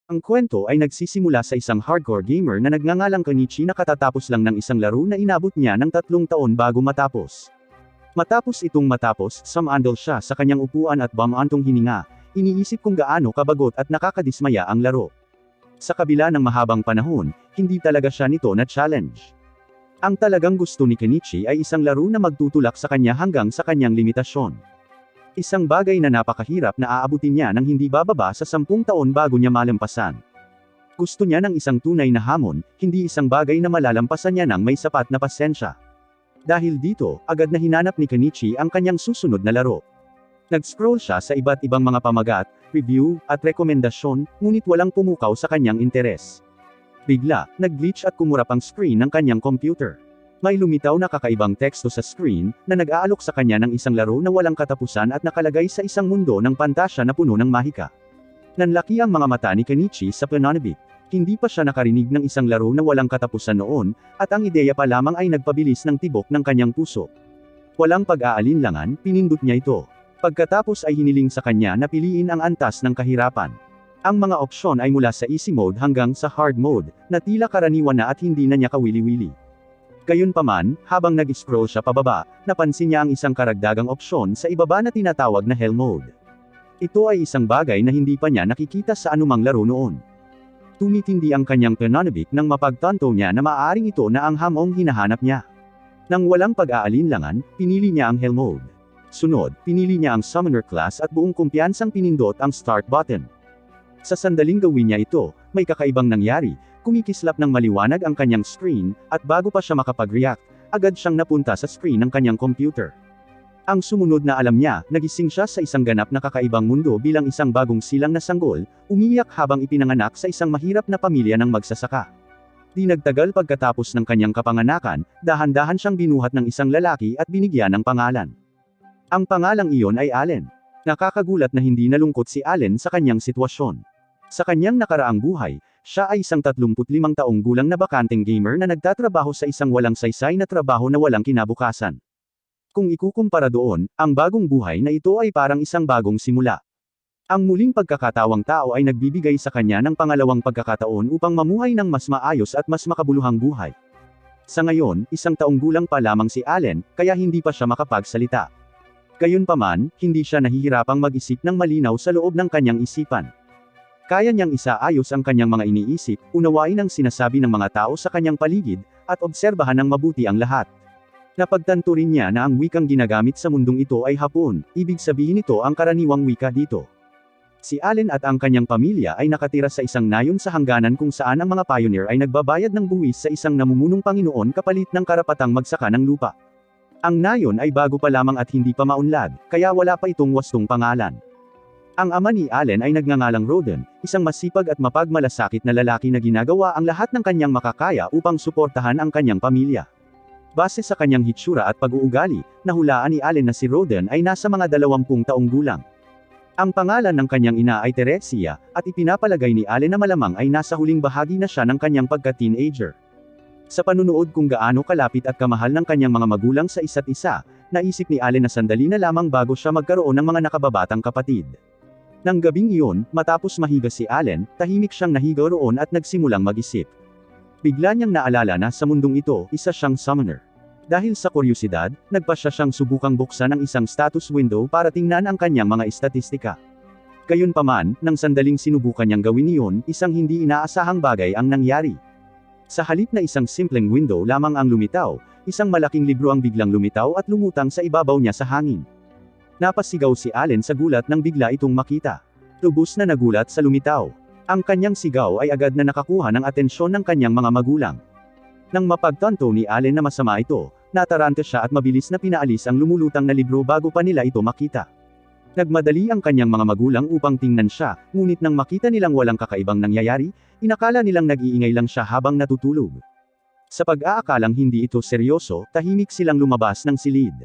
Ang kwento ay nagsisimula sa isang hardcore gamer na nagngangalang Kenichi na katatapos lang ng isang laro na inabot niya ng 3 taon bago matapos. Matapos, sumandal siya sa kanyang upuan at bumantong hininga, iniisip kung gaano kabagot at nakakadismaya ang laro. Sa kabila ng mahabang panahon, hindi talaga siya nito na challenge. Ang talagang gusto ni Kenichi ay isang laro na magtutulak sa kanya hanggang sa kanyang limitasyon. Isang bagay na napakahirap na aabutin niya nang hindi bababa sa 10 taon bago niya malampasan. Gusto niya ng isang tunay na hamon, hindi isang bagay na malalampasan niya nang may sapat na pasensya. Dahil dito, agad na hinanap ni Kenichi ang kanyang susunod na laro. Nag-scroll siya sa iba't ibang mga pamagat, review, at rekomendasyon, ngunit walang pumukaw sa kanyang interes. Bigla, nag-glitch at kumurap ang screen ng kanyang computer. May lumitaw na kakaibang teksto sa screen, na nag-aalok sa kanya ng isang laro na walang katapusan at nakalagay sa isang mundo ng pantasya na puno ng mahika. Nanlaki ang mga mata ni Kenichi sa pananabik. Hindi pa siya nakarinig ng isang laro na walang katapusan noon, at ang ideya pa lamang ay nagpabilis ng tibok ng kanyang puso. Walang pag-aalinlangan, pinindot niya ito. Pagkatapos ay hiniling sa kanya na piliin ang antas ng kahirapan. Ang mga opsyon ay mula sa easy mode hanggang sa hard mode, na tila karaniwan na at hindi na niya kawili-wili. Gayunpaman, habang nag-scroll siya pababa, napansin niya ang isang karagdagang opsyon sa ibaba na tinatawag na Hell Mode. Ito ay isang bagay na hindi pa niya nakikita sa anumang laro noon. Tumitindi ang kanyang pananabik nang mapagtanto niya na maaaring ito na ang hamong hinahanap niya. Nang walang pag-aalinlangan, pinili niya ang Hell Mode. Sunod, pinili niya ang Summoner class at buong kumpiyansang pinindot ang Start button. Sa sandaling gawin niya ito, may kakaibang nangyari. Kumikislap ng maliwanag ang kanyang screen, at bago pa siya makapag-react, agad siyang napunta sa screen ng kanyang computer. Ang sumunod na alam niya, nagising siya sa isang ganap na kakaibang mundo bilang isang bagong silang na sanggol, umiiyak habang ipinanganak sa isang mahirap na pamilya ng magsasaka. Di nagtagal pagkatapos ng kanyang kapanganakan, dahan-dahan siyang binuhat ng isang lalaki at binigyan ng pangalan. Ang pangalang iyon ay Allen. Nakakagulat na hindi nalungkot si Allen sa kanyang sitwasyon. Sa kanyang nakaraang buhay, siya ay isang 35 taong gulang na bakanteng gamer na nagtatrabaho sa isang walang saysay na trabaho na walang kinabukasan. Kung ikukumpara doon, ang bagong buhay na ito ay parang isang bagong simula. Ang muling pagkakatawang tao ay nagbibigay sa kanya ng pangalawang pagkakataon upang mamuhay ng mas maayos at mas makabuluhang buhay. Sa ngayon, 1 taong gulang pa lamang si Allen, kaya hindi pa siya makapagsalita. Gayunpaman, hindi siya nahihirapang mag-isip ng malinaw sa loob ng kanyang isipan. Kaya niyang isaayos ang kanyang mga iniisip, unawain ang sinasabi ng mga tao sa kanyang paligid, at obserbahan ng mabuti ang lahat. Napagtanto rin niya na ang wikang ginagamit sa mundong ito ay Hapon, ibig sabihin ito ang karaniwang wika dito. Si Allen at ang kanyang pamilya ay nakatira sa isang nayon sa hangganan kung saan ang mga pioneer ay nagbabayad ng buwis sa isang namumunong Panginoon kapalit ng karapatang magsaka ng lupa. Ang nayon ay bago pa lamang at hindi pa maunlad, kaya wala pa itong wastong pangalan. Ang ama ni Allen ay nagngangalang Roden, isang masipag at mapagmalasakit na lalaki na ginagawa ang lahat ng kanyang makakaya upang suportahan ang kanyang pamilya. Base sa kanyang hitsura at pag-uugali, nahulaan ni Allen na si Roden ay nasa mga 20 taong gulang. Ang pangalan ng kanyang ina ay Teresia, at ipinapalagay ni Allen na malamang ay nasa huling bahagi na siya ng kanyang pagka-teenager. Sa panunood kung gaano kalapit at kamahal ng kanyang mga magulang sa isa't isa, naisip ni Allen na sandali na lamang bago siya magkaroon ng mga nakababatang kapatid. Nang gabing iyon, matapos mahiga si Allen, tahimik siyang nahiga roon at nagsimulang mag-isip. Bigla niyang naalala na sa mundong ito, isa siyang summoner. Dahil sa kuryosidad, nagpasya siyang subukang buksan ang isang status window para tingnan ang kanyang mga estatistika. Gayunpaman, nang sandaling sinubukan niyang gawin iyon, isang hindi inaasahang bagay ang nangyari. Sa halip na isang simpleng window lamang ang lumitaw, isang malaking libro ang biglang lumitaw at lumutang sa ibabaw niya sa hangin. Napasigaw si Allen sa gulat nang bigla itong makita. Lubos na nagulat sa lumitaw. Ang kanyang sigaw ay agad na nakakuha ng atensyon ng kanyang mga magulang. Nang mapagtanto ni Allen na masama ito, nataranta siya at mabilis na pinaalis ang lumulutang na libro bago pa nila ito makita. Nagmadali ang kanyang mga magulang upang tingnan siya, ngunit nang makita nilang walang kakaibang nangyayari, inakala nilang nag-iingay lang siya habang natutulog. Sa pag-aakalang hindi ito seryoso, tahimik silang lumabas ng silid.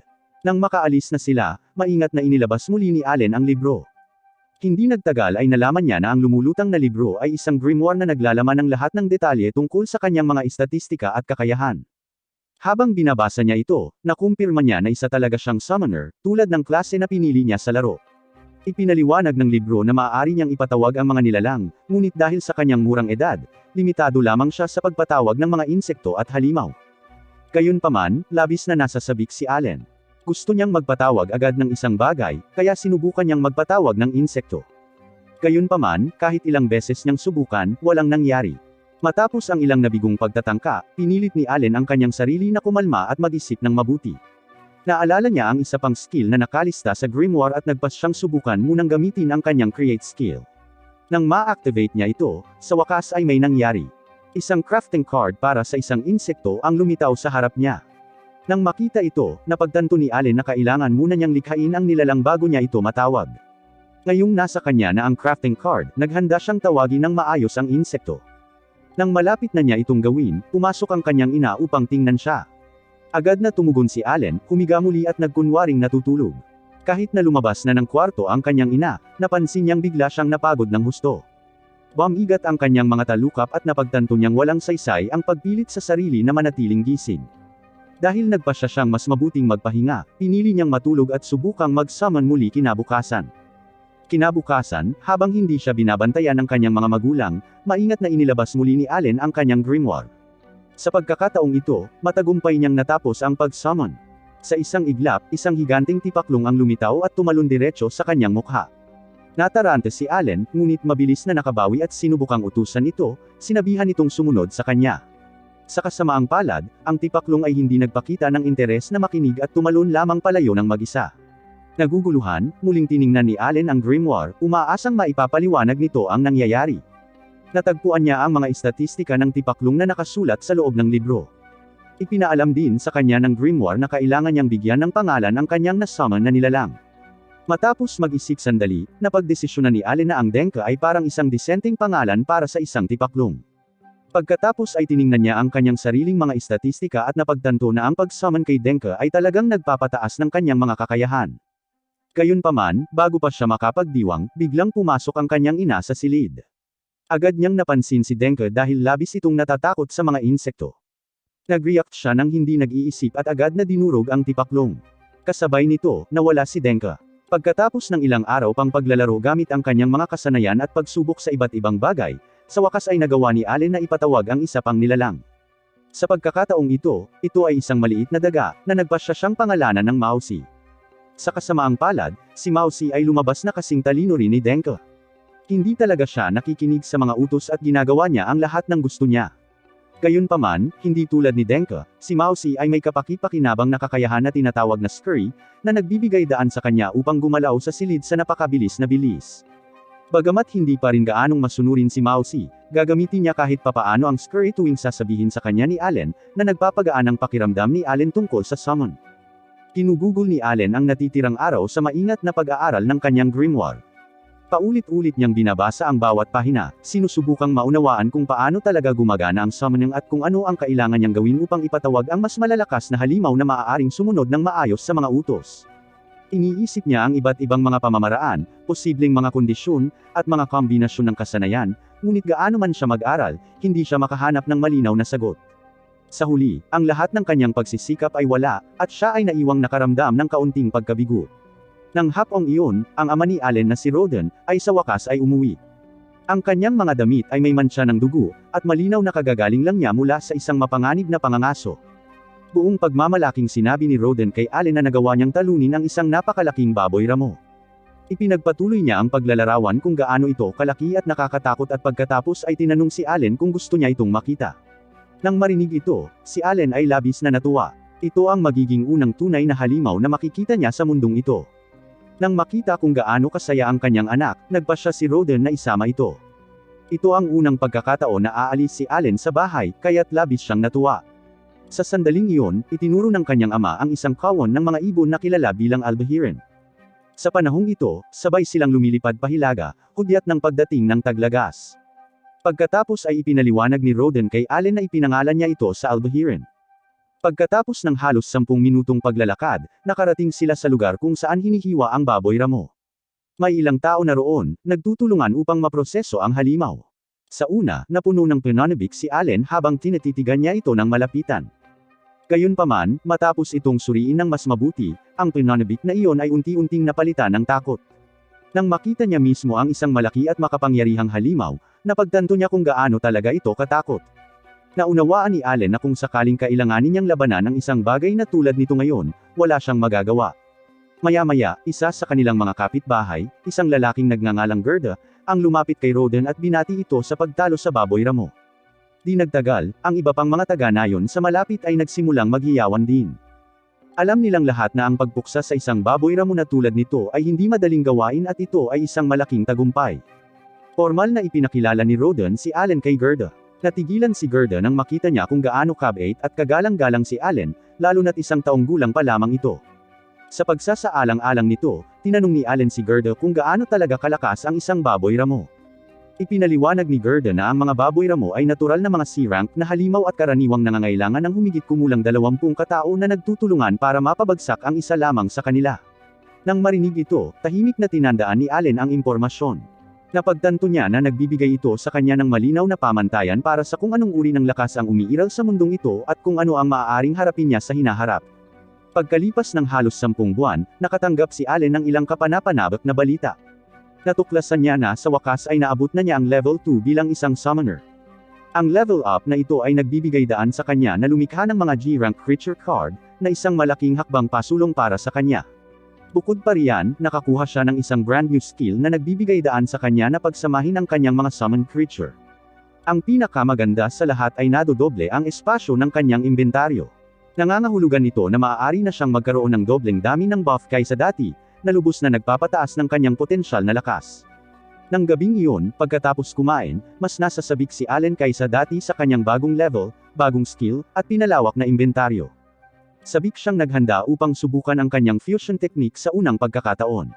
Nang makaalis na sila, maingat na inilabas muli ni Allen ang libro. Hindi nagtagal ay nalaman niya na ang lumulutang na libro ay isang grimoire na naglalaman ng lahat ng detalye tungkol sa kanyang mga estatistika at kakayahan. Habang binabasa niya ito, nakumpirma niya na isa talaga siyang summoner, tulad ng klase na pinili niya sa laro. Ipinaliwanag ng libro na maaari niyang ipatawag ang mga nilalang, ngunit dahil sa kanyang murang edad, limitado lamang siya sa pagpatawag ng mga insekto at halimaw. Gayunpaman, labis na nasasabik si Allen. Gusto niyang magpatawag agad ng isang bagay, kaya sinubukan niyang magpatawag ng insekto. Gayunpaman, kahit ilang beses niyang subukan, walang nangyari. Matapos ang ilang nabigong pagtatangka, pinilit ni Allen ang kanyang sarili na kumalma at mag-isip ng mabuti. Naalala niya ang isa pang skill na nakalista sa grimoire at nagpas siyang subukan munang gamitin ang kanyang create skill. Nang ma-activate niya ito, sa wakas ay may nangyari. Isang crafting card para sa isang insekto ang lumitaw sa harap niya. Nang makita ito, napagtanto ni Allen na kailangan muna niyang likhain ang nilalang bago niya ito matawag. Ngayong nasa kanya na ang crafting card, naghanda siyang tawagin ng maayos ang insekto. Nang malapit na niya itong gawin, pumasok ang kanyang ina upang tingnan siya. Agad na tumugon si Allen, humiga muli at nagkunwaring natutulog. Kahit na lumabas na ng kwarto ang kanyang ina, napansin niyang bigla siyang napagod ng husto. Bumigat ang kanyang mga talukap at napagtanto niyang walang saysay ang pagpilit sa sarili na manatiling gising. Dahil nagpasya siyang mas mabuting magpahinga, pinili niyang matulog at subukang mag-summon muli kinabukasan. Kinabukasan, habang hindi siya binabantayan ng kanyang mga magulang, maingat na inilabas muli ni Allen ang kanyang grimoire. Sa pagkakataong ito, matagumpay niyang natapos ang pag-summon. Sa isang iglap, isang higanting tipaklong ang lumitaw at tumalon diretso sa kanyang mukha. Natarante si Allen, ngunit mabilis na nakabawi at sinubukang utusan ito, sinabihan itong sumunod sa kanya. Sa kasamaang palad, ang tipaklong ay hindi nagpakita ng interes na makinig at tumalon lamang palayo ng mag-isa. Naguguluhan, muling tiningnan ni Allen ang grimoire, umaasang maipapaliwanag nito ang nangyayari. Natagpuan niya ang mga estatistika ng tipaklong na nakasulat sa loob ng libro. Ipinaalam din sa kanya ng grimoire na kailangan niyang bigyan ng pangalan ang kanyang na-summon na nilalang. Matapos mag-isip sandali, napagdesisyonan ni Allen na ang Denka ay parang isang disenteng pangalan para sa isang tipaklong. Pagkatapos ay tiningnan niya ang kanyang sariling mga estatistika at napagtanto na ang pag-summon kay Denka ay talagang nagpapataas ng kanyang mga kakayahan. Gayunpaman, bago pa siya makapagdiwang, biglang pumasok ang kanyang ina sa silid. Agad niyang napansin si Denka dahil labis itong natatakot sa mga insekto. Nag-react siya nang hindi nag-iisip at agad na dinurog ang tipaklong. Kasabay nito, nawala si Denka. Pagkatapos ng ilang araw pang paglalaro gamit ang kanyang mga kasanayan at pagsubok sa iba't ibang bagay, sa wakas ay nagawa ni Allen na ipatawag ang isa pang nilalang. Sa pagkakataong ito ay isang maliit na daga, na nagpasya siyang pangalanan ng Mausi. Sa kasamaang palad, si Mausi ay lumabas na kasing talino rin ni Denka. Hindi talaga siya nakikinig sa mga utos at ginagawa niya ang lahat ng gusto niya. Gayunpaman, hindi tulad ni Denka, si Mausi ay may kapaki-pakinabang na kakayahan na tinatawag na scurry, na nagbibigay daan sa kanya upang gumalaw sa silid sa napakabilis na bilis. Bagamat hindi pa rin gaanong masunurin si Mausi, gagamitin niya kahit papaano ang scurry tuwing sasabihin sa kanya ni Allen, na nagpapagaan ang pakiramdam ni Allen tungkol sa summon. Kinugugol ni Allen ang natitirang araw sa maingat na pag-aaral ng kanyang grimoire. Paulit-ulit niyang binabasa ang bawat pahina, sinusubukang maunawaan kung paano talaga gumagana ang summoning at kung ano ang kailangan niyang gawin upang ipatawag ang mas malalakas na halimaw na maaaring sumunod ng maayos sa mga utos. Iniisip niya ang iba't ibang mga pamamaraan, posibleng mga kondisyon, at mga kombinasyon ng kasanayan, ngunit gaano man siya mag-aral, hindi siya makahanap ng malinaw na sagot. Sa huli, ang lahat ng kanyang pagsisikap ay wala, at siya ay naiwang nakaramdam ng kaunting pagkabigo. Nang hapong iyon, ang ama ni Allen na si Roden, ay sa wakas ay umuwi. Ang kanyang mga damit ay may mantsa ng dugo, at malinaw na kagagaling lang niya mula sa isang mapanganib na pangangaso. Buong pagmamalaking sinabi ni Roden kay Allen na nagawa niyang talunin ang isang napakalaking baboy ramo. Ipinagpatuloy niya ang paglalarawan kung gaano ito kalaki at nakakatakot at pagkatapos ay tinanong si Allen kung gusto niya itong makita. Nang marinig ito, si Allen ay labis na natuwa. Ito ang magiging unang tunay na halimaw na makikita niya sa mundong ito. Nang makita kung gaano kasaya ang kanyang anak, nagpasya si Roden na isama ito. Ito ang unang pagkakataon na aalis si Allen sa bahay, kaya't labis siyang natuwa. Sa sandaling iyon, itinuro ng kanyang ama ang isang kawon ng mga ibon na kilala bilang albahiran. Sa panahong ito, sabay silang lumilipad pahilaga, hudyat ng pagdating ng taglagas. Pagkatapos ay ipinaliwanag ni Roden kay Allen na ipinangalan niya ito sa albahiran. Pagkatapos ng halos 10 minutong paglalakad, nakarating sila sa lugar kung saan hinihiwa ang baboy ramo. May ilang tao na roon, nagtutulungan upang maproseso ang halimaw. Sa una, napuno ng pananabik si Allen habang tinatitigan niya ito ng malapitan. Gayunpaman, matapos itong suriin ng mas mabuti, ang pananabik na iyon ay unti-unting napalitan ng takot. Nang makita niya mismo ang isang malaki at makapangyarihang halimaw, napagtanto niya kung gaano talaga ito katakot. Naunawaan ni Allen na kung sakaling kailanganin niyang labanan ang isang bagay na tulad nito ngayon, wala siyang magagawa. Maya-maya, isa sa kanilang mga kapitbahay, isang lalaking nagngangalang Gerda, ang lumapit kay Roden at binati ito sa pagtalo sa baboy ramo. Di nagtagal, ang iba pang mga taga-nayon sa malapit ay nagsimulang maghiyawan din. Alam nilang lahat na ang pagpuksa sa isang baboy ramo na tulad nito ay hindi madaling gawain at ito ay isang malaking tagumpay. Formal na ipinakilala ni Roden si Allen kay Gerda. Natigilan si Gerda nang makita niya kung gaano kabait at kagalang-galang si Allen, lalo na't 1 taong gulang pa lamang ito. Sa pagsasaalang-alang nito, tinanong ni Allen si Gerda kung gaano talaga kalakas ang isang baboy ramo. Ipinaliwanag ni Gerda na ang mga baboy ramo ay natural na mga C-rank na halimaw at karaniwang nangangailangan ng humigit kumulang 20 katao na nagtutulungan para mapabagsak ang isa lamang sa kanila. Nang marinig ito, tahimik na tinandaan ni Allen ang impormasyon. Napagtanto niya na nagbibigay ito sa kanya ng malinaw na pamantayan para sa kung anong uri ng lakas ang umiiral sa mundong ito at kung ano ang maaaring harapin niya sa hinaharap. Pagkalipas ng halos 10 buwan, nakatanggap si Allen ng ilang kapanapanabik na balita. Natuklasan niya na sa wakas ay naabot na niya ang level 2 bilang isang summoner. Ang level up na ito ay nagbibigay daan sa kanya na lumikha ng mga G-rank creature card, na isang malaking hakbang pasulong para sa kanya. Bukod pa riyan, nakakuha siya ng isang brand new skill na nagbibigay daan sa kanya na pagsamahin ang kanyang mga summoned creature. Ang pinakamaganda sa lahat ay nadodoble ang espasyo ng kanyang inventaryo. Nangangahulugan nito na maaari na siyang magkaroon ng dobleng dami ng buff kaysa dati, na lubos na nagpapataas ng kanyang potensyal na lakas. Nang gabing iyon, pagkatapos kumain, mas nasasabik si Allen kaysa dati sa kanyang bagong level, bagong skill, at pinalawak na inventaryo. Sabik siyang naghanda upang subukan ang kanyang fusion technique sa unang pagkakataon.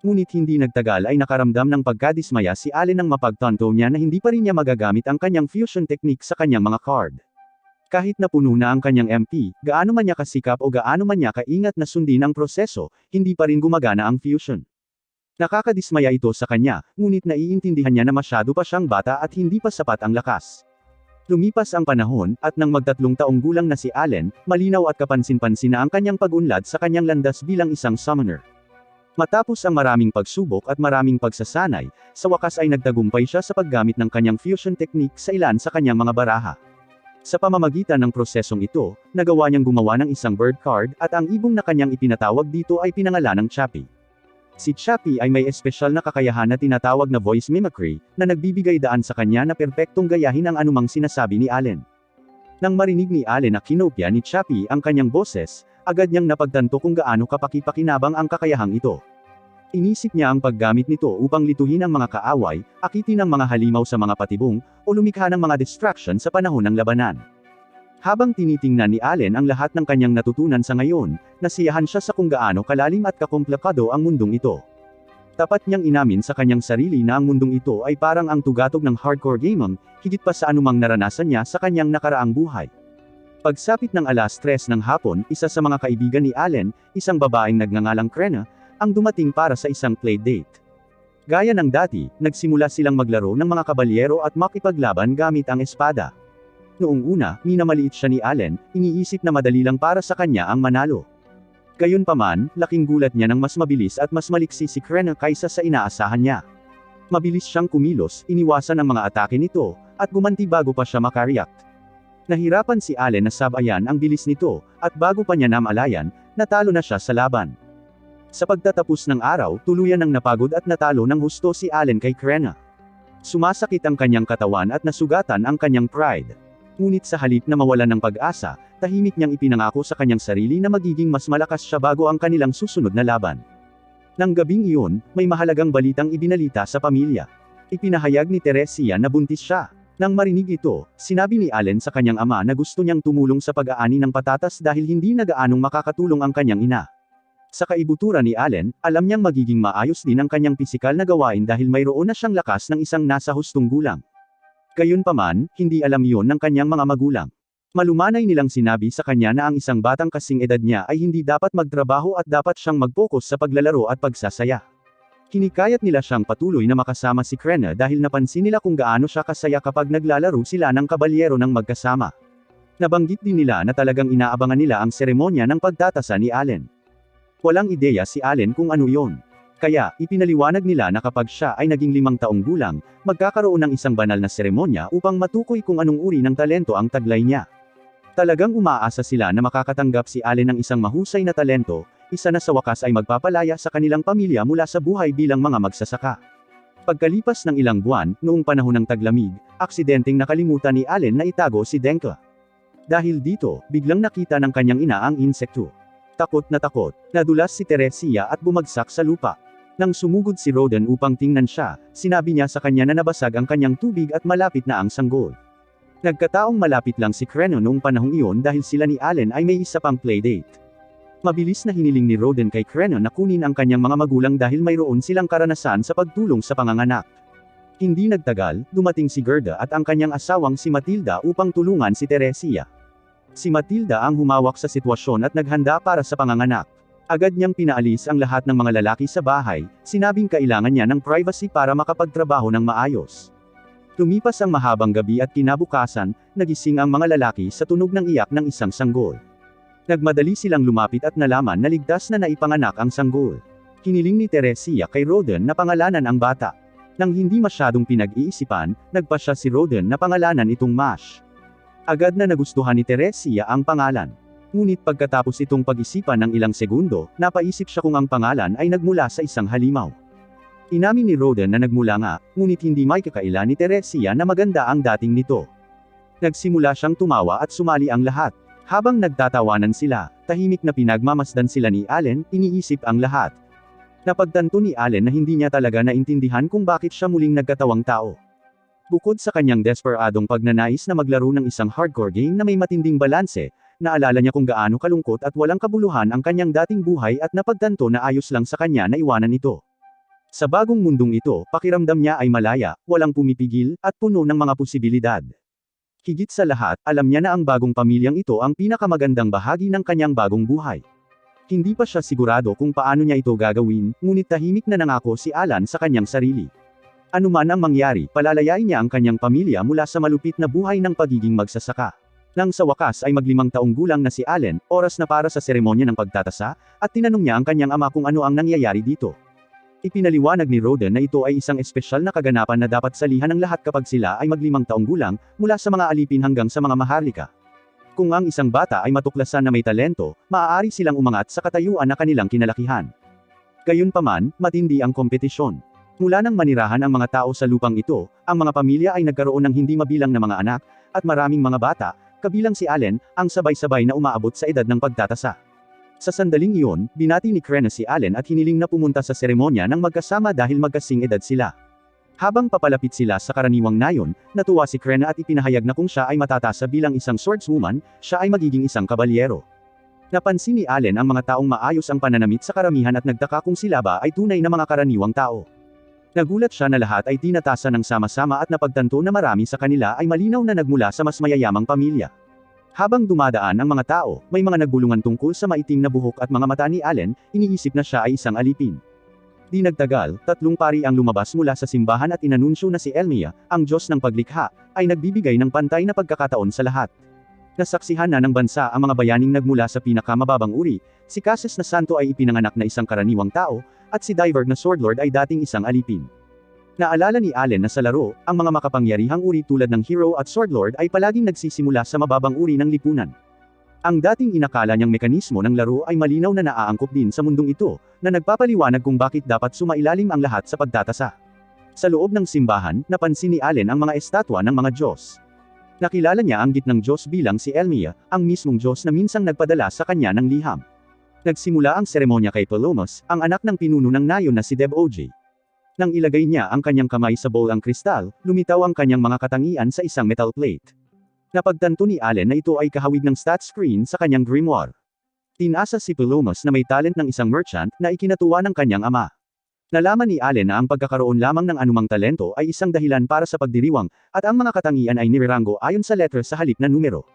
Ngunit hindi nagtagal ay nakaramdam ng pagkadismaya si Allen nang mapagtanto niya na hindi pa rin niya magagamit ang kanyang fusion technique sa kanyang mga card. Kahit na puno na ang kanyang MP, gaano man niya kasikap o gaano man niya kaingat na sundin ang proseso, hindi pa rin gumagana ang fusion. Nakakadismaya ito sa kanya, ngunit naiintindihan niya na masyado pa siyang bata at hindi pa sapat ang lakas. Lumipas ang panahon, at nang mag-3 taong gulang na si Allen, malinaw at kapansin-pansin na ang kanyang pag-unlad sa kanyang landas bilang isang summoner. Matapos ang maraming pagsubok at maraming pagsasanay, sa wakas ay nagtagumpay siya sa paggamit ng kanyang fusion technique sa ilan sa kanyang mga baraha. Sa pamamagitan ng prosesong ito, nagawa niyang gumawa ng isang bird card, at ang ibong na kanyang ipinatawag dito ay pinangalan ng Chappie. Si Chappie ay may espesyal na kakayahan na tinatawag na voice mimicry, na nagbibigay daan sa kanya na perpektong gayahin ang anumang sinasabi ni Allen. Nang marinig ni Allen na kinopya ni Chappie ang kanyang boses, agad niyang napagtanto kung gaano kapaki-pakinabang ang kakayahang ito. Inisip niya ang paggamit nito upang lituhin ang mga kaaway, akitin ang mga halimaw sa mga patibong, o lumikha ng mga distraction sa panahon ng labanan. Habang tinitingnan ni Allen ang lahat ng kanyang natutunan sa ngayon, nasiyahan siya sa kung gaano kalalim at kakomplikado ang mundong ito. Tapat niyang inamin sa kanyang sarili na ang mundong ito ay parang ang tugatog ng hardcore gaming, higit pa sa anumang naranasan niya sa kanyang nakaraang buhay. Pagsapit ng 3:00 ng hapon, isa sa mga kaibigan ni Allen, isang babaeng nagngangalang Krena, ang dumating para sa isang playdate. Gaya ng dati, nagsimula silang maglaro ng mga kabalyero at makipaglaban gamit ang espada. Noong una, minamaliit siya ni Allen, iniisip na madali lang para sa kanya ang manalo. Gayunpaman, laking gulat niya nang mas mabilis at mas maliksi si Krena kaysa sa inaasahan niya. Mabilis siyang kumilos, iniwasan ang mga atake nito, at gumanti bago pa siya makareact. Nahirapan si Allen na sabayan ang bilis nito, at bago pa niya namalayan, natalo na siya sa laban. Sa pagtatapos ng araw, tuluyan ng napagod at natalo ng husto si Allen kay Krena. Sumasakit ang kanyang katawan at nasugatan ang kanyang pride. Ngunit sa halip na mawalan ng pag-asa, tahimik niyang ipinangako sa kanyang sarili na magiging mas malakas siya bago ang kanilang susunod na laban. Nang gabing iyon, may mahalagang balitang ibinalita sa pamilya. Ipinahayag ni Teresia na buntis siya. Nang marinig ito, sinabi ni Allen sa kanyang ama na gusto niyang tumulong sa pag-aani ng patatas dahil hindi na gaanong makakatulong ang kanyang ina. Sa kaibuturan ni Allen, alam niyang magiging maayos din ang kanyang pisikal na gawain dahil mayroon na siyang lakas ng isang nasa hustong gulang. Gayunpaman, hindi alam iyon ng kanyang mga magulang. Malumanay nilang sinabi sa kanya na ang isang batang kasing edad niya ay hindi dapat magtrabaho at dapat siyang mag-focus sa paglalaro at pagsasaya. Hinikayat nila siyang patuloy na makasama si Krena dahil napansin nila kung gaano siya kasaya kapag naglalaro sila ng kabalyero ng magkasama. Nabanggit din nila na talagang inaabangan nila ang seremonya ng pagtatasa ni Allen. Walang ideya si Allen kung ano yon. Kaya, ipinaliwanag nila na kapag siya ay naging 5 taong gulang, magkakaroon ng isang banal na seremonya upang matukoy kung anong uri ng talento ang taglay niya. Talagang umaasa sila na makakatanggap si Allen ng isang mahusay na talento, isa na sa wakas ay magpapalaya sa kanilang pamilya mula sa buhay bilang mga magsasaka. Pagkalipas ng ilang buwan, noong panahon ng taglamig, aksidenteng nakalimutan ni Allen na itago si Denka. Dahil dito, biglang nakita ng kanyang ina ang insekto. Takot, nadulas si Teresia at bumagsak sa lupa. Nang sumugod si Roden upang tingnan siya, sinabi niya sa kanya na nabasag ang kanyang tubig at malapit na ang sanggol. Nagkataong malapit lang si Krenon noong panahong iyon dahil sila ni Allen ay may isa pang playdate. Mabilis na hiniling ni Roden kay Krenon na kunin ang kanyang mga magulang dahil mayroon silang karanasan sa pagtulong sa panganganak. Hindi nagtagal, dumating si Gerda at ang kanyang asawang si Matilda upang tulungan si Teresia. Si Matilda ang humawak sa sitwasyon at naghanda para sa panganganak. Agad niyang pinaalis ang lahat ng mga lalaki sa bahay, sinabing kailangan niya ng privacy para makapagtrabaho ng maayos. Lumipas ang mahabang gabi at kinabukasan, nagising ang mga lalaki sa tunog ng iyak ng isang sanggol. Nagmadali silang lumapit at nalaman na ligtas na naipanganak ang sanggol. Hiniling ni Teresia kay Roden na pangalanan ang bata. Nang hindi masyadong pinag-iisipan, nagpasya si Roden na pangalanan itong Mash. Agad na nagustuhan ni Teresia ang pangalan. Ngunit pagkatapos itong pag-isipan ng ilang segundo, napaisip siya kung ang pangalan ay nagmula sa isang halimaw. Inamin ni Roden na nagmula nga, ngunit hindi may kakaila ni Teresia na maganda ang dating nito. Nagsimula siyang tumawa at sumali ang lahat. Habang nagtatawanan sila, tahimik na pinagmamasdan sila ni Allen, iniisip ang lahat. Napagtanto ni Allen na hindi niya talaga naintindihan kung bakit siya muling nagkatawang tao. Bukod sa kanyang desperadong pagnanais na maglaro ng isang hardcore game na may matinding balanse, naalala niya kung gaano kalungkot at walang kabuluhan ang kanyang dating buhay at napagtanto na ayos lang sa kanya na iwanan ito. Sa bagong mundong ito, pakiramdam niya ay malaya, walang pumipigil, at puno ng mga posibilidad. Higit sa lahat, alam niya na ang bagong pamilyang ito ang pinakamagandang bahagi ng kanyang bagong buhay. Hindi pa siya sigurado kung paano niya ito gagawin, ngunit tahimik na nangako si Alan sa kanyang sarili. Anuman ang mangyari, palalayain niya ang kanyang pamilya mula sa malupit na buhay ng pagiging magsasaka. Nang sa wakas ay mag-5 taong gulang na si Allen, oras na para sa seremonya ng pagtatasa, at tinanong niya ang kanyang ama kung ano ang nangyayari dito. Ipinaliwanag ni Roden na ito ay isang espesyal na kaganapan na dapat salihan ng lahat kapag sila ay mag-5 taong gulang, mula sa mga alipin hanggang sa mga maharlika. Kung ang isang bata ay matuklasan na may talento, maaari silang umangat sa katayuan na kanilang kinalakihan. Gayunpaman, matindi ang kompetisyon. Mula nang manirahan ang mga tao sa lupang ito, ang mga pamilya ay nagkaroon ng hindi mabilang na mga anak, at maraming mga bata, kabilang si Allen, ang sabay-sabay na umaabot sa edad ng pagtatasa. Sa sandaling iyon, binati ni Krenon si Allen at hiniling na pumunta sa seremonya ng magkasama dahil magkasing edad sila. Habang papalapit sila sa karaniwang nayon, natuwa si Krenon at ipinahayag na kung siya ay matatasa bilang isang swordswoman, siya ay magiging isang kabalyero. Napansin ni Allen ang mga taong maayos ang pananamit sa karamihan at nagtaka kung sila ba ay tunay na mga karaniwang tao. Nagulat siya na lahat ay tinatasa ng sama-sama at napagtanto na marami sa kanila ay malinaw na nagmula sa mas mayayamang pamilya. Habang dumadaan ang mga tao, may mga nagbulungan tungkol sa maitim na buhok at mga mata ni Allen, iniisip na siya ay isang alipin. Di nagtagal, 3 pari ang lumabas mula sa simbahan at inanunsyo na si Elmia, ang Diyos ng paglikha, ay nagbibigay ng pantay na pagkakataon sa lahat. Nasaksihan na ng bansa ang mga bayaning nagmula sa pinakamababang uri, si Cassius na santo ay ipinanganak na isang karaniwang tao, at si Diverg na swordlord ay dating isang alipin. Naalala ni Allen na sa laro, ang mga makapangyarihang uri tulad ng hero at swordlord ay palaging nagsisimula sa mababang uri ng lipunan. Ang dating inakala niyang mekanismo ng laro ay malinaw na naaangkop din sa mundong ito, na nagpapaliwanag kung bakit dapat sumailalim ang lahat sa pagtatasa. Sa loob ng simbahan, napansin ni Allen ang mga estatwa ng mga Diyos. Nakilala niya ang gitnang Diyos bilang si Elmia, ang mismong Diyos na minsang nagpadala sa kanya ng liham. Nagsimula ang seremonya kay Palomas, ang anak ng pinuno ng nayon na si Deb-OJ. Nang ilagay niya ang kanyang kamay sa bowl ang kristal, lumitaw ang kanyang mga katangian sa isang metal plate. Napagtanto ni Allen na ito ay kahawig ng stat screen sa kanyang grimoire. Tinasa si Palomas na may talent ng isang merchant na ikinatuwa ng kanyang ama. Nalaman ni Allen na ang pagkakaroon lamang ng anumang talento ay isang dahilan para sa pagdiriwang, at ang mga katangian ay nirerango ayon sa letter sa halip na numero.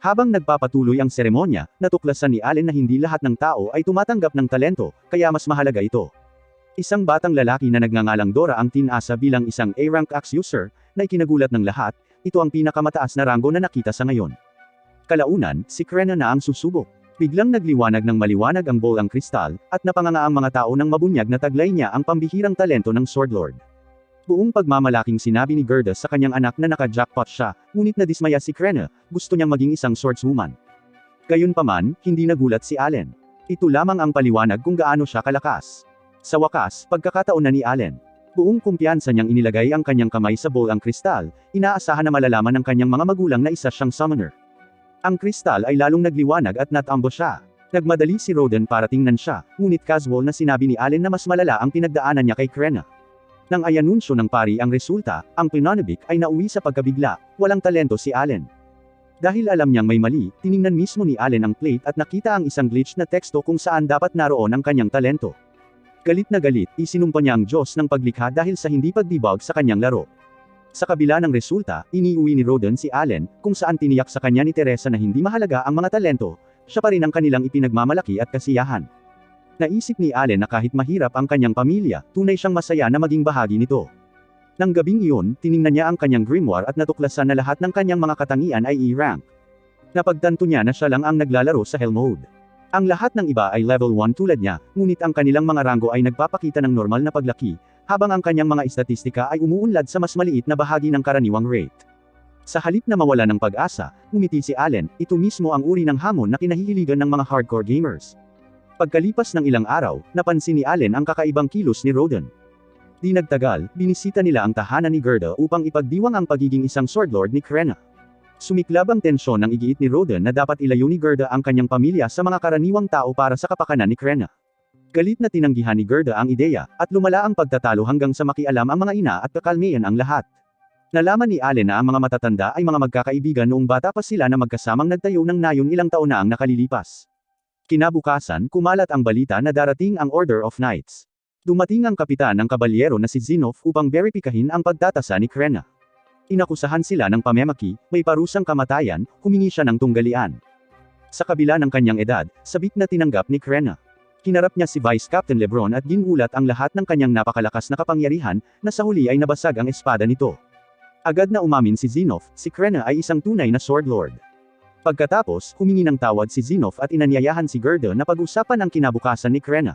Habang nagpapatuloy ang seremonya, natuklasan ni Allen na hindi lahat ng tao ay tumatanggap ng talento, kaya mas mahalaga ito. Isang batang lalaki na nagngangalang Dora ang tinasa bilang isang A-rank axe user, na ikinagulat ng lahat, ito ang pinakamataas na ranggo na nakita sa ngayon. Kalaunan, si Krenon na ang susubok. Biglang nagliwanag ng maliwanag ang bolang kristal, at napanganga ang mga tao ng mabunyag na taglay niya ang pambihirang talento ng Swordlord. Buong pagmamalaking sinabi ni Gerda sa kanyang anak na naka-jackpot siya, ngunit nadismaya si Krenna, gusto niyang maging isang swordswoman. Gayunpaman, hindi nagulat si Allen. Ito lamang ang paliwanag kung gaano siya kalakas. Sa wakas, pagkakataon na ni Allen. Buong kumpiyansa niyang inilagay ang kanyang kamay sa bolang kristal, inaasahan na malalaman ng kanyang mga magulang na isa siyang summoner. Ang kristal ay lalong nagliwanag at natambo siya. Nagmadali si Roden para tingnan siya, ngunit casual na sinabi ni Allen na mas malala ang pinagdaanan niya kay Krenna. Nang ay anunsyo ng pari ang resulta, ang Pinonibik ay nauwi sa pagkabigla, walang talento si Allen. Dahil alam niyang may mali, tiningnan mismo ni Allen ang plate at nakita ang isang glitch na teksto kung saan dapat naroon ang kanyang talento. Galit na galit, isinumpa niya ang Diyos ng paglikha dahil sa hindi pagdibag sa kanyang laro. Sa kabila ng resulta, iniuwi ni Roden si Allen, kung saan tiniyak sa kanya ni Teresa na hindi mahalaga ang mga talento, siya pa rin ang kanilang ipinagmamalaki at kasiyahan. Naisip ni Allen na kahit mahirap ang kanyang pamilya, tunay siyang masaya na maging bahagi nito. Nang gabing iyon, tiningnan niya ang kanyang grimoire at natuklasan na lahat ng kanyang mga katangian ay E-rank. Napagtanto niya na siya lang ang naglalaro sa Hell Mode. Ang lahat ng iba ay level 1 tulad niya, ngunit ang kanilang mga ranggo ay nagpapakita ng normal na paglaki, habang ang kanyang mga estatistika ay umuunlad sa mas maliit na bahagi ng karaniwang rate. Sa halip na mawala ng pag-asa, umiti si Allen, ito mismo ang uri ng hamon na kinahihiligan ng mga hardcore gamers. Pagkalipas ng ilang araw, napansin ni Allen ang kakaibang kilos ni Roden. Di nagtagal, binisita nila ang tahanan ni Gerda upang ipagdiwang ang pagiging isang swordlord ni Krenna. Sumiklab ang tensyon ng igiit ni Roden na dapat ilayo ni Gerda ang kanyang pamilya sa mga karaniwang tao para sa kapakanan ni Krenna. Galit na tinanggihan ni Gerda ang ideya, at lumala ang pagtatalo hanggang sa makialam ang mga ina at kakalmeyan ang lahat. Nalaman ni Allen na ang mga matatanda ay mga magkakaibigan noong bata pa sila na magkasamang nagtayo ng nayon ilang taon na ang nakalilipas. Kinabukasan, kumalat ang balita na darating ang Order of Knights. Dumating ang kapitan ng kabalyero na si Zinov upang beripikahin ang pagtatasa ni Krenna. Inakusahan sila ng pamemaki, may parusang kamatayan, humingi siya ng tunggalian. Sa kabila ng kanyang edad, sabik na tinanggap ni Krenna. Hinarap niya si Vice Captain Lebron at ginulat ang lahat ng kanyang napakalakas na kapangyarihan, na sa huli ay nabasag ang espada nito. Agad na umamin si Zinov, si Krenna ay isang tunay na swordlord. Pagkatapos, humingi ng tawad si Zinov at inanyayahan si Gerda na pag-usapan ang kinabukasan ni Krenna.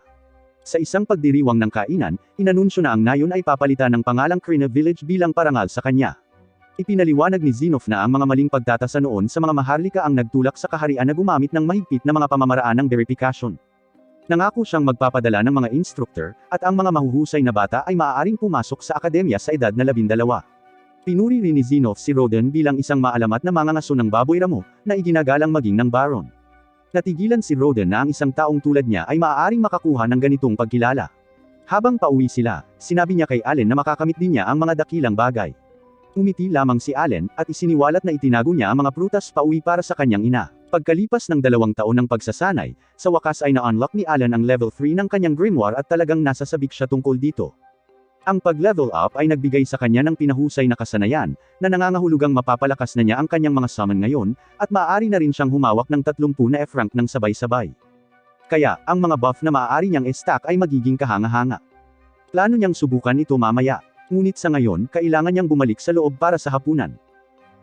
Sa isang pagdiriwang ng kainan, inanunsyo na ang nayon ay papalitan ng pangalang Krenna Village bilang parangal sa kanya. Ipinaliwanag ni Zinov na ang mga maling pagtatasa noon sa mga maharlika ang nagtulak sa kaharian na gumamit ng mahigpit na mga pamamaraan ng verification. Nangako siyang magpapadala ng mga instructor, at ang mga mahuhusay na bata ay maaaring pumasok sa akademya sa edad na 12. Pinuri rin ni Zinov si Roden bilang isang maalamat na mangangaso ng baboy ramo, na iginagalang maging ng baron. Natigilan si Roden na ang isang taong tulad niya ay maaaring makakuha ng ganitong pagkilala. Habang pauwi sila, sinabi niya kay Allen na makakamit din niya ang mga dakilang bagay. Umiti lamang si Allen, at isiniwalat na itinago niya ang mga prutas pauwi para sa kanyang ina. Pagkalipas ng 2 taon ng pagsasanay, sa wakas ay na-unlock ni Allen ang level 3 ng kanyang grimoire at talagang nasasabik siya tungkol dito. Ang pag-level up ay nagbigay sa kanya ng pinahusay na kasanayan, na nangangahulugang mapapalakas na niya ang kanyang mga summon ngayon, at maaari na rin siyang humawak ng 30 na F-rank ng sabay-sabay. Kaya, ang mga buff na maaari niyang stack ay magiging kahanga-hanga. Plano niyang subukan ito mamaya, ngunit sa ngayon, kailangan niyang bumalik sa loob para sa hapunan.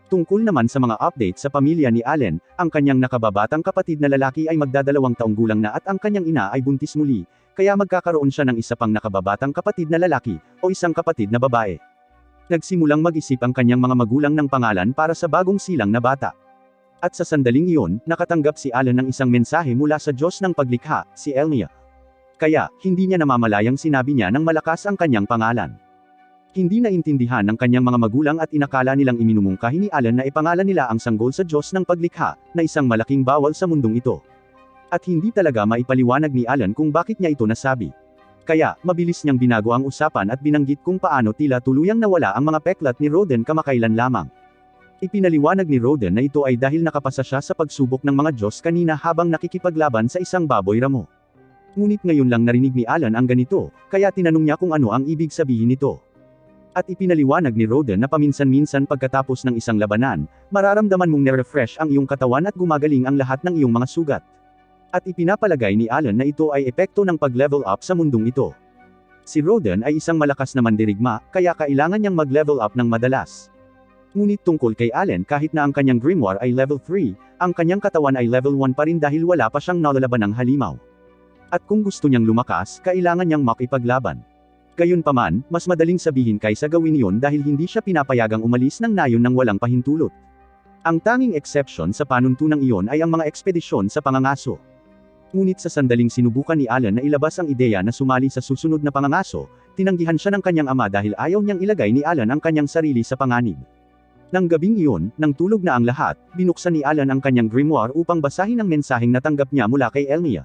Tungkol naman sa mga update sa pamilya ni Allen, ang kanyang nakababatang kapatid na lalaki ay magdadalawang taong gulang na at ang kanyang ina ay buntis muli, kaya magkakaroon siya ng isa pang nakababatang kapatid na lalaki, o isang kapatid na babae. Nagsimulang mag-isip ang kanyang mga magulang ng pangalan para sa bagong silang na bata. At sa sandaling iyon, nakatanggap si Allen ng isang mensahe mula sa Diyos ng paglikha, si Elmia. Kaya, hindi niya namamalayang sinabi niya ng malakas ang kanyang pangalan. Hindi naintindihan ng kanyang mga magulang at inakala nilang iminumungkahi ni Allen na ipangalan nila ang sanggol sa Diyos ng paglikha, na isang malaking bawal sa mundong ito. At hindi talaga maipaliwanag ni Allen kung bakit niya ito nasabi. Kaya, mabilis niyang binago ang usapan at binanggit kung paano tila tuluyang nawala ang mga peklat ni Roden kamakailan lamang. Ipinaliwanag ni Roden na ito ay dahil nakapasa siya sa pagsubok ng mga Diyos kanina habang nakikipaglaban sa isang baboy ramo. Ngunit ngayon lang narinig ni Allen ang ganito, kaya tinanong niya kung ano ang ibig sabihin nito. At ipinaliwanag ni Roden na paminsan-minsan pagkatapos ng isang labanan, mararamdaman mong nare-refresh ang iyong katawan at gumagaling ang lahat ng iyong mga sugat. At ipinapalagay ni Allen na ito ay epekto ng pag-level up sa mundong ito. Si Roden ay isang malakas na mandirigma, kaya kailangan niyang mag-level up ng madalas. Ngunit tungkol kay Allen kahit na ang kanyang grimoire ay level 3, ang kanyang katawan ay level 1 pa rin dahil wala pa siyang nalalaban ng halimaw. At kung gusto niyang lumakas, kailangan niyang makipaglaban. Gayunpaman, mas madaling sabihin kaysa gawin iyon dahil hindi siya pinapayagang umalis ng nayon ng walang pahintulot. Ang tanging exception sa panuntunang iyon ay ang mga ekspedisyon sa pangangaso. Ngunit sa sandaling sinubukan ni Allen na ilabas ang ideya na sumali sa susunod na pangangaso, tinanggihan siya ng kanyang ama dahil ayaw niyang ilagay ni Allen ang kanyang sarili sa panganib. Nang gabing iyon, nang tulog na ang lahat, binuksan ni Allen ang kanyang grimoire upang basahin ang mensaheng natanggap niya mula kay Elmia.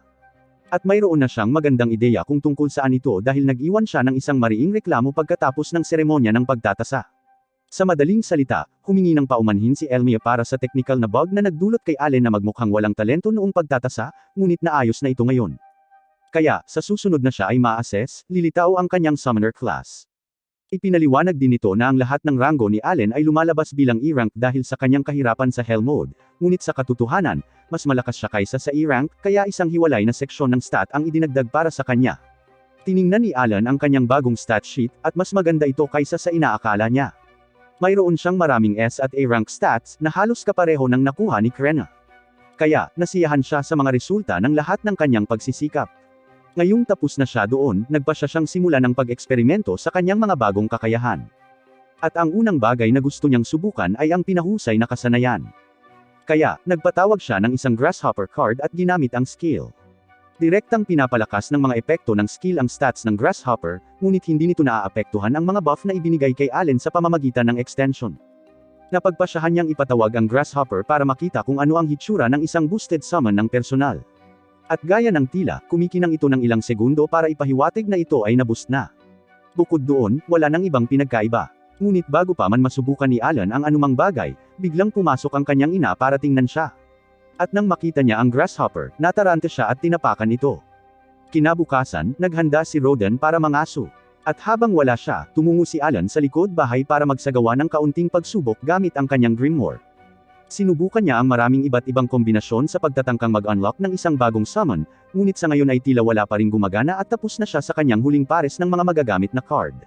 At mayroon na siyang magandang ideya kung tungkol saan ito dahil nag-iwan siya ng isang mariing reklamo pagkatapos ng seremonya ng pagtatasa. Sa madaling salita, humingi ng paumanhin si Elmia para sa technical na bug na nagdulot kay Allen na magmukhang walang talento noong pagtatasa, ngunit naayos na ito ngayon. Kaya, sa susunod na siya ay ma-assess, lilitaw ang kanyang summoner class. Ipinaliwanag din ito na ang lahat ng ranggo ni Allen ay lumalabas bilang E-rank dahil sa kanyang kahirapan sa Hell mode, ngunit sa katotohanan, mas malakas siya kaysa sa E-rank, kaya isang hiwalay na seksyon ng stat ang idinagdag para sa kanya. Tiningnan ni Allen ang kanyang bagong stat sheet, at mas maganda ito kaysa sa inaakala niya. Mayroon siyang maraming S at A-rank stats na halos kapareho ng nakuha ni Krena. Kaya, nasiyahan siya sa mga resulta ng lahat ng kanyang pagsisikap. Ngayong tapos na siya doon, nagpa siya siyang simula ng pag-eksperimento sa kanyang mga bagong kakayahan. At ang unang bagay na gusto niyang subukan ay ang pinahusay na kasanayan. Kaya, nagpatawag siya ng isang grasshopper card at ginamit ang skill. Direktang pinapalakas ng mga epekto ng skill ang stats ng grasshopper, ngunit hindi nito naaapektuhan ang mga buff na ibinigay kay Allen sa pamamagitan ng extension. Napagpasyahan niyang ipatawag ang grasshopper para makita kung ano ang hitsura ng isang boosted summon ng personal. At gaya ng tila, kumikinang ito ng ilang segundo para ipahiwatig na ito ay naboost na. Bukod doon, wala nang ibang pinagkaiba. Ngunit bago pa man masubukan ni Allen ang anumang bagay, biglang pumasok ang kanyang ina para tingnan siya. At nang makita niya ang grasshopper, natarante siya at tinapakan ito. Kinabukasan, naghanda si Rodan para mangaso. At habang wala siya, tumungo si Allen sa likod bahay para magsagawa ng kaunting pagsubok gamit ang kanyang grimoire. Sinubukan niya ang maraming iba't ibang kombinasyon sa pagtatangkang mag-unlock ng isang bagong summon, ngunit sa ngayon ay tila wala pa ring gumagana at tapos na siya sa kanyang huling pares ng mga magagamit na card.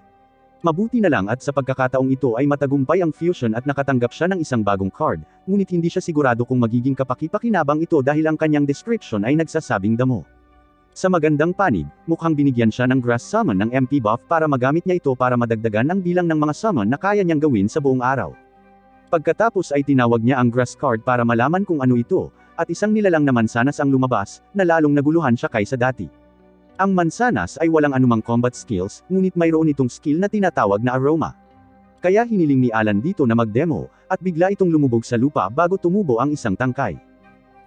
Mabuti na lang at sa pagkakataong ito ay matagumpay ang fusion at nakatanggap siya ng isang bagong card, ngunit hindi siya sigurado kung magiging kapaki-pakinabang ito dahil ang kanyang description ay nagsasabing damo. Sa magandang panig, mukhang binigyan siya ng grass summon ng MP buff para magamit niya ito para madagdagan ang bilang ng mga summon na kaya niyang gawin sa buong araw. Pagkatapos ay tinawag niya ang grass card para malaman kung ano ito, at isang nilalang na mansanas ang lumabas, na lalong naguluhan siya kaysa dati. Ang mansanas ay walang anumang combat skills, ngunit mayroon itong skill na tinatawag na aroma. Kaya hiniling ni Alan dito na mag-demo, at bigla itong lumubog sa lupa bago tumubo ang isang tangkay.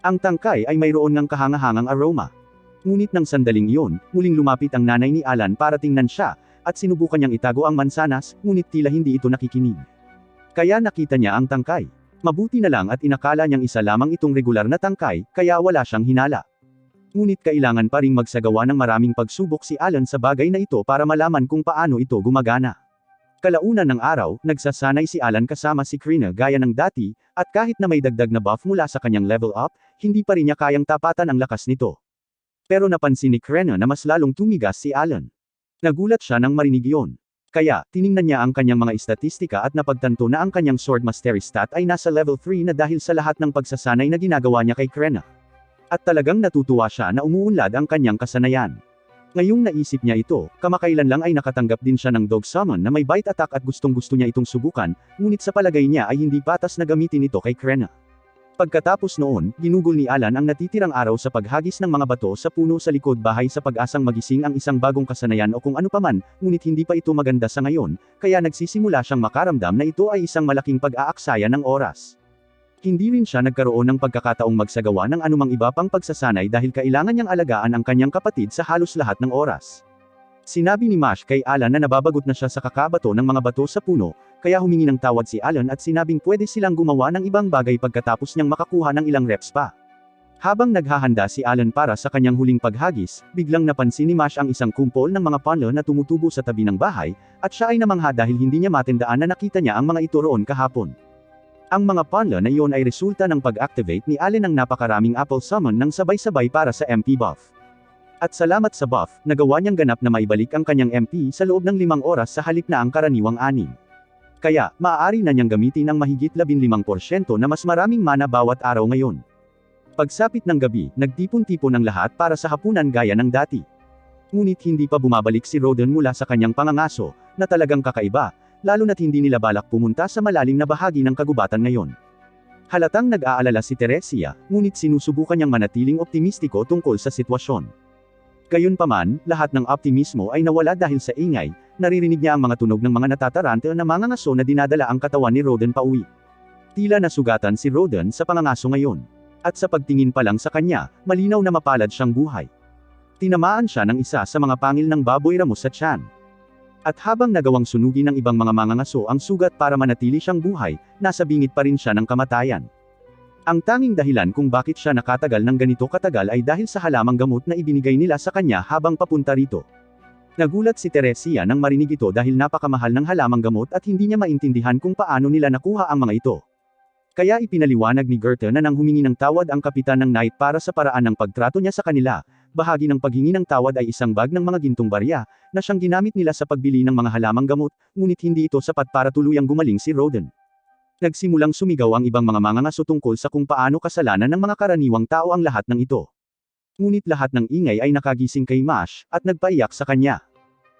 Ang tangkay ay mayroon ng kahangahangang aroma. Ngunit nang sandaling iyon, muling lumapit ang nanay ni Alan para tingnan siya, at sinubukan niyang itago ang mansanas, ngunit tila hindi ito nakikinig. Kaya nakita niya ang tangkay. Mabuti na lang at inakala niyang isa lamang itong regular na tangkay, kaya wala siyang hinala. Ngunit kailangan pa ring magsagawa ng maraming pagsubok si Alan sa bagay na ito para malaman kung paano ito gumagana. Kalaunan ng araw, nagsasanay si Alan kasama si Krena gaya ng dati, at kahit na may dagdag na buff mula sa kanyang level up, hindi pa rin niya kayang tapatan ang lakas nito. Pero napansin ni Krena na mas lalong tumigas si Alan. Nagulat siya nang marinig iyon. Kaya, tiningnan niya ang kanyang mga istatistika at napagtanto na ang kanyang sword mastery stat ay nasa level 3 na dahil sa lahat ng pagsasanay na ginagawa niya kay Krena. At talagang natutuwa siya na umuunlad ang kanyang kasanayan. Ngayong naisip niya ito, kamakailan lang ay nakatanggap din siya ng dog summon na may bite attack at gustong-gusto niya itong subukan, ngunit sa palagay niya ay hindi patas na gamitin ito kay Krena. Pagkatapos noon, ginugol ni Alan ang natitirang araw sa paghagis ng mga bato sa puno sa likod bahay sa pag-asang magising ang isang bagong kasanayan o kung ano paman, ngunit hindi pa ito maganda sa ngayon, kaya nagsisimula siyang makaramdam na ito ay isang malaking pag-aaksaya ng oras. Hindi rin siya nagkaroon ng pagkakataong magsagawa ng anumang iba pang pagsasanay dahil kailangan niyang alagaan ang kanyang kapatid sa halos lahat ng oras. Sinabi ni Mash kay Alan na nababagot na siya sa kakabato ng mga bato sa puno, kaya humingi ng tawad si Alan at sinabing pwede silang gumawa ng ibang bagay pagkatapos niyang makakuha ng ilang reps pa. Habang naghahanda si Alan para sa kanyang huling paghagis, biglang napansin ni Mash ang isang kumpol ng mga panlo na tumutubo sa tabi ng bahay, at siya ay namangha dahil hindi niya matandaan na nakita niya ang mga ito roon kahapon. Ang mga panlo na iyon ay resulta ng pag-activate ni Allen ng napakaraming apple summon ng sabay-sabay para sa MP buff. At salamat sa buff, nagawa niyang ganap na maibalik ang kanyang MP sa loob ng 5 oras sa halip na ang karaniwang 6. Kaya, maaari na niyang gamitin ang mahigit 15% na mas maraming mana bawat araw ngayon. Pagsapit ng gabi, nagtipon-tipon ang lahat para sa hapunan gaya ng dati. Ngunit hindi pa bumabalik si Roden mula sa kanyang pangangaso, na talagang kakaiba, lalo na't hindi nila balak pumunta sa malalim na bahagi ng kagubatan ngayon. Halatang nag-aalala si Teresia, ngunit sinusubukan niyang manatiling optimistiko tungkol sa sitwasyon. Gayunpaman, lahat ng optimismo ay nawala dahil sa ingay, naririnig niya ang mga tunog ng mga natataranta na mga ngaso na dinadala ang katawan ni Roden pauwi. Tila nasugatan si Roden sa pangangaso ngayon. At sa pagtingin pa lang sa kanya, malinaw na mapalad siyang buhay. Tinamaan siya ng isa sa mga pangil ng baboy ramo sa tiyan. At habang nagawang sunugin ng ibang mga mangangaso ang sugat para manatili siyang buhay, nasa bingit pa rin siya ng kamatayan. Ang tanging dahilan kung bakit siya nakatagal ng ganito katagal ay dahil sa halamang gamot na ibinigay nila sa kanya habang papunta rito. Nagulat si Teresia nang marinig ito dahil napakamahal ng halamang gamot at hindi niya maintindihan kung paano nila nakuha ang mga ito. Kaya ipinaliwanag ni Goethe na nang humingi ng tawad ang kapitan ng Knight para sa paraan ng pagtrato niya sa kanila, bahagi ng paghingi ng tawad ay isang bag ng mga gintong barya, na siyang ginamit nila sa pagbili ng mga halamang gamot, ngunit hindi ito sapat para tuluyang gumaling si Roden. Nagsimulang sumigaw ang ibang mga mangangaso tungkol sa kung paano kasalanan ng mga karaniwang tao ang lahat ng ito. Ngunit lahat ng ingay ay nakagising kay Mash, at nagpaiyak sa kanya.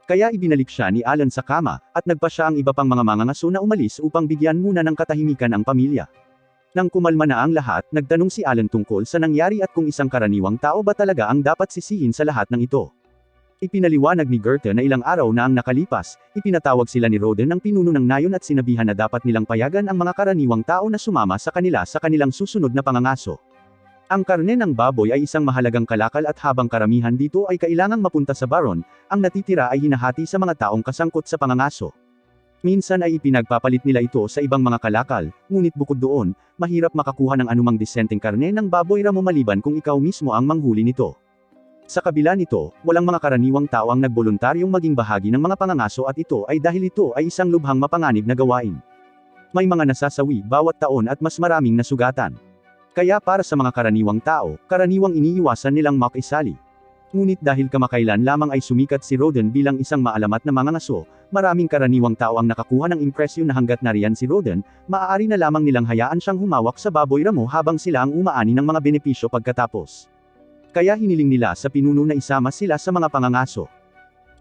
Kaya ibinalik siya ni Alan sa kama, at nagpa siya ang iba pang mga mangangaso na umalis upang bigyan muna ng katahimikan ang pamilya. Nang kumalma na ang lahat, nagtanong si Alan tungkol sa nangyari at kung isang karaniwang tao ba talaga ang dapat sisihin sa lahat ng ito. Ipinaliwanag ni Goethe na ilang araw na ang nakalipas, ipinatawag sila ni Roden ng pinuno ng nayon at sinabihan na dapat nilang payagan ang mga karaniwang tao na sumama sa kanilang susunod na pangangaso. Ang karne ng baboy ay isang mahalagang kalakal at habang karamihan dito ay kailangang mapunta sa baron, ang natitira ay hinahati sa mga taong kasangkot sa pangangaso. Minsan ay ipinagpapalit nila ito sa ibang mga kalakal, ngunit bukod doon, mahirap makakuha ng anumang disenteng karne ng baboy ramo maliban kung ikaw mismo ang manghuli nito. Sa kabila nito, walang mga karaniwang tao ang nagboluntaryong maging bahagi ng mga pangangaso at ito ay dahil ito ay isang lubhang mapanganib na gawain. May mga nasasawi bawat taon at mas maraming nasugatan. Kaya para sa mga karaniwang tao, karaniwang iniiwasan nilang makisali. Ngunit dahil kamakailan lamang ay sumikat si Roden bilang isang maalamat na mangangaso, maraming karaniwang tao ang nakakuha ng impresyon na hanggat nariyan si Roden, maaari na lamang nilang hayaan siyang humawak sa baboy ramo habang sila ang umaani ng mga benepisyo pagkatapos. Kaya hiniling nila sa pinuno na isama sila sa mga pangangaso.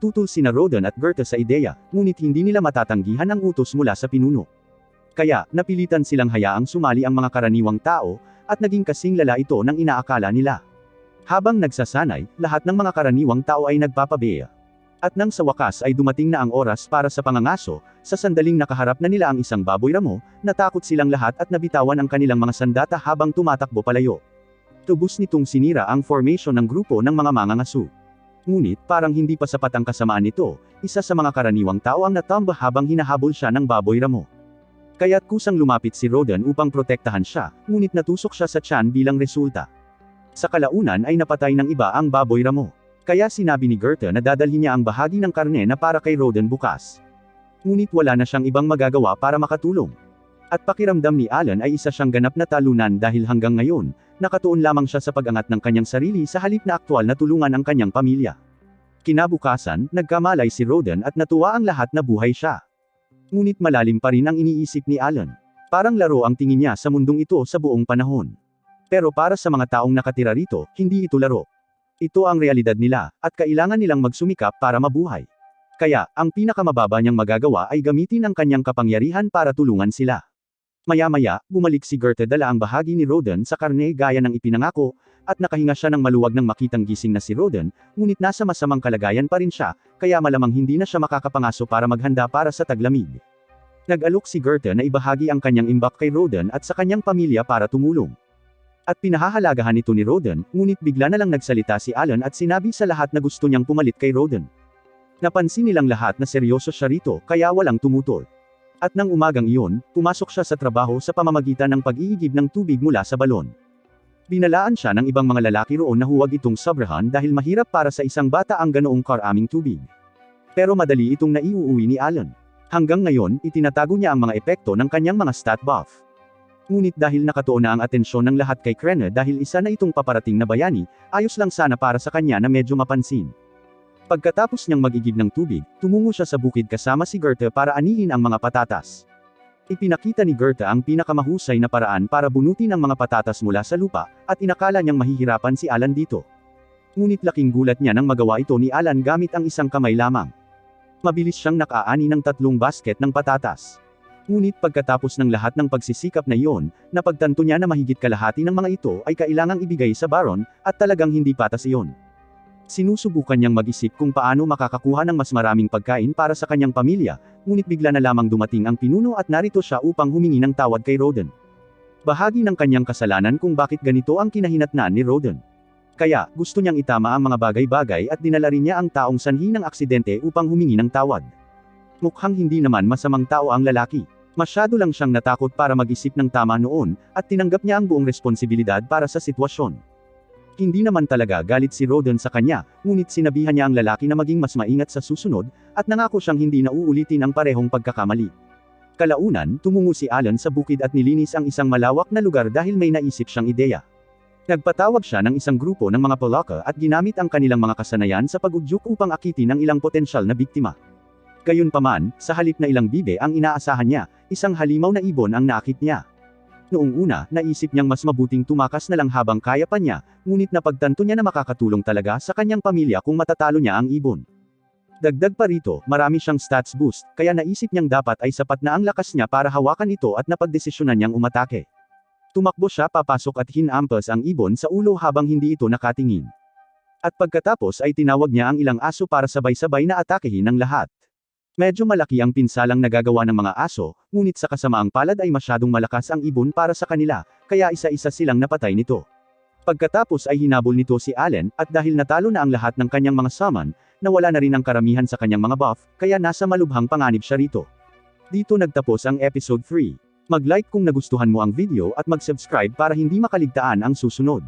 Tutol sina Roden at Goethe sa ideya, ngunit hindi nila matatanggihan ang utos mula sa pinuno. Kaya, napilitan silang hayaang sumali ang mga karaniwang tao, at naging kasing lala ito ng inaakala nila. Habang nagsasanay, lahat ng mga karaniwang tao ay nagpapabeya. At nang sa wakas ay dumating na ang oras para sa pangangaso, sa sandaling nakaharap na nila ang isang baboy ramo, natakot silang lahat at nabitawan ang kanilang mga sandata habang tumatakbo palayo. Tubos nitong sinira ang formation ng grupo ng mga mangangaso. Ngunit parang hindi pa sapat ang kasamaan nito, isa sa mga karaniwang tao ang natamba habang hinahabol siya ng baboy ramo. Kaya't kusang lumapit si Roden upang protektahan siya, ngunit natusok siya sa tiyan bilang resulta. Sa kalaunan ay napatay ng iba ang baboy ramo. Kaya sinabi ni Goethe na dadalhin niya ang bahagi ng karne na para kay Roden bukas. Ngunit wala na siyang ibang magagawa para makatulong. At pakiramdam ni Alan ay isa siyang ganap na talunan dahil hanggang ngayon, nakatuon lamang siya sa pag-angat ng kanyang sarili sa halip na aktwal na tulungan ang kanyang pamilya. Kinabukasan, nagkamalay si Roden at natuwa ang lahat na buhay siya. Ngunit malalim pa rin ang iniisip ni Alan. Parang laro ang tingin niya sa mundong ito sa buong panahon. Pero para sa mga taong nakatira rito, hindi ito laro. Ito ang realidad nila, at kailangan nilang magsumikap para mabuhay. Kaya, ang pinakamababa niyang magagawa ay gamitin ang kanyang kapangyarihan para tulungan sila. Maya-maya, bumalik si Goethe dala ang bahagi ni Roden sa karne gaya ng ipinangako, at nakahinga siya ng maluwag nang makitang gising na si Roden, ngunit nasa masamang kalagayan pa rin siya, kaya malamang hindi na siya makakapangaso para maghanda para sa taglamig. Nag-alok si Goethe na ibahagi ang kanyang imbak kay Roden at sa kanyang pamilya para tumulong. At pinahahalagahan ito ni Roden, ngunit bigla na lang nagsalita si Alan at sinabi sa lahat na gusto niyang pumalit kay Roden. Napansin nilang lahat na seryoso siya rito, kaya walang tumutol. At nang umagang iyon, pumasok siya sa trabaho sa pamamagitan ng pag-iigib ng tubig mula sa balon. Binalaan siya ng ibang mga lalaki roon na huwag itong sobrahan dahil mahirap para sa isang bata ang ganoong karaming tubig. Pero madali itong naiuuwi ni Alan. Hanggang ngayon, itinatago niya ang mga epekto ng kanyang mga stat buff. Ngunit dahil nakatuon na ang atensyon ng lahat kay Krenna dahil isa na itong paparating na bayani, ayos lang sana para sa kanya na medyo mapansin. Pagkatapos niyang mag-igib ng tubig, tumungo siya sa bukid kasama si Gerta para anihin ang mga patatas. Ipinakita ni Gerta ang pinakamahusay na paraan para bunutin ang mga patatas mula sa lupa, at inakala niyang mahihirapan si Alan dito. Ngunit laking gulat niya nang magawa ito ni Alan gamit ang isang kamay lamang. Mabilis siyang nakaani ng 3 basket ng patatas. Ngunit pagkatapos ng lahat ng pagsisikap na iyon, napagtanto niya na mahigit kalahati ng mga ito ay kailangang ibigay sa Baron, at talagang hindi patas iyon. Sinusubukan niyang mag-isip kung paano makakakuha ng mas maraming pagkain para sa kanyang pamilya, ngunit bigla na lamang dumating ang pinuno at narito siya upang humingi ng tawad kay Roden. Bahagi ng kanyang kasalanan kung bakit ganito ang kinahinatnan ni Roden. Kaya, gusto niyang itama ang mga bagay-bagay at dinala rin niya ang taong sanhi ng aksidente upang humingi ng tawad. Mukhang hindi naman masamang tao ang lalaki. Masyado lang siyang natakot para mag-isip ng tama noon, at tinanggap niya ang buong responsibilidad para sa sitwasyon. Hindi naman talaga galit si Roden sa kanya, ngunit sinabihan niya ang lalaki na maging mas maingat sa susunod, at nangako siyang hindi na uulitin ang parehong pagkakamali. Kalaunan, tumungo si Alan sa bukid at nilinis ang isang malawak na lugar dahil may naisip siyang ideya. Nagpatawag siya ng isang grupo ng mga Polaka at ginamit ang kanilang mga kasanayan sa pag-udyok upang akitin ang ilang potensyal na biktima. Gayunpaman, sa halip na ilang bibe ang inaasahan niya, isang halimaw na ibon ang naakit niya. Noong una, naisip niyang mas mabuting tumakas na lang habang kaya pa niya, ngunit napagtanto niya na makakatulong talaga sa kanyang pamilya kung matatalo niya ang ibon. Dagdag pa rito, marami siyang stats boost, kaya naisip niyang dapat ay sapat na ang lakas niya para hawakan ito at napagdesisyonan niyang umatake. Tumakbo siya papasok at hinampas ang ibon sa ulo habang hindi ito nakatingin. At pagkatapos ay tinawag niya ang ilang aso para sabay-sabay na atakehin ng lahat. Medyo malaki ang pinsalang nagagawa ng mga aso, ngunit sa kasamaang palad ay masyadong malakas ang ibon para sa kanila, kaya isa-isa silang napatay nito. Pagkatapos ay hinabol nito si Allen, at dahil natalo na ang lahat ng kanyang mga summon, nawala na rin ang karamihan sa kanyang mga buff, kaya nasa malubhang panganib siya rito. Dito nagtapos ang episode 3. Mag-like kung nagustuhan mo ang video at mag-subscribe para hindi makaligtaan ang susunod.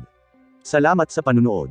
Salamat sa panunood.